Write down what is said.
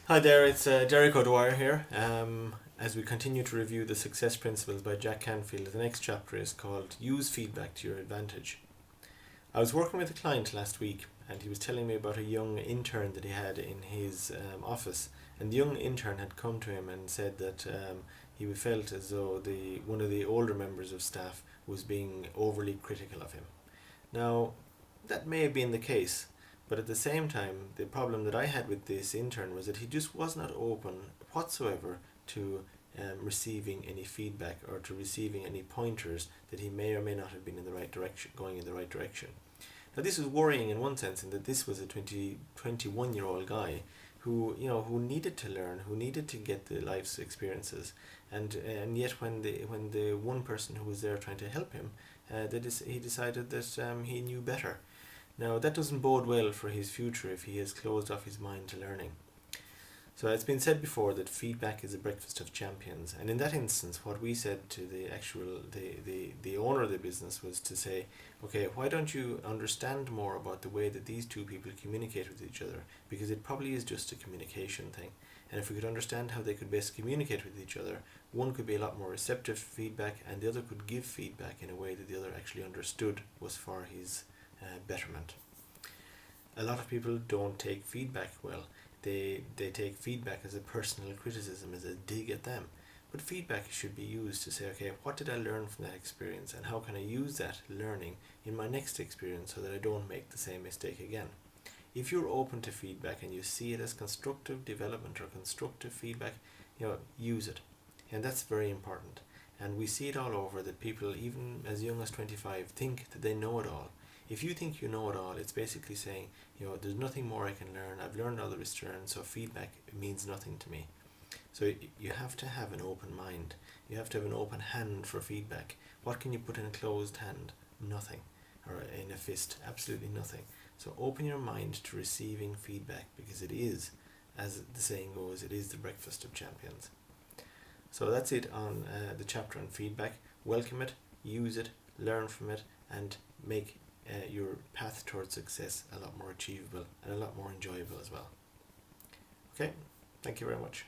Hi there, it's Derek O'Dwyer here. As we continue to review the success principles by Jack Canfield, the next chapter is called Use Feedback to Your Advantage. I was working with a client last week and he was telling me about a young intern that he had in his office. And the young intern had come to him and said that he felt as though one of the older members of staff was being overly critical of him. Now, that may have been the case, but at the same time, the problem that I had with this intern was that he just was not open whatsoever to receiving any feedback or to receiving any pointers that he may or may not have been in the right direction, going in the right direction. Now, this was worrying in one sense, in that this was a 21-year-old guy who needed to learn, who needed to get the life's experiences, and yet when the one person who was there trying to help him, he decided that he knew better. Now, that doesn't bode well for his future if he has closed off his mind to learning. So it's been said before that feedback is a breakfast of champions, and in that instance, what we said to the owner of the business was to say, okay, why don't you understand more about the way that these two people communicate with each other, because it probably is just a communication thing. And if we could understand how they could best communicate with each other, one could be a lot more receptive to feedback, and the other could give feedback in a way that the other actually understood was for his betterment. A lot of people don't take feedback well. They take feedback as a personal criticism, as a dig at them. But feedback should be used to say, okay, what did I learn from that experience, and how can I use that learning in my next experience so that I don't make the same mistake again? If you're open to feedback and you see it as constructive development or constructive feedback, use it. And that's very important. And we see it all over, that people, even as young as 25, think that they know it all. If you think you know it all, it's basically saying, there's nothing more I can learn. I've learned all there is to learn, so feedback means nothing to me. So you have to have an open mind. You have to have an open hand for feedback. What can you put in a closed hand? Nothing. Or in a fist? Absolutely nothing. So open your mind to receiving feedback, because it is, as the saying goes, it is the breakfast of champions. So that's it on the chapter on feedback. Welcome it, use it, learn from it, and make your path towards success a lot more achievable and a lot more enjoyable as well. Okay, thank you very much.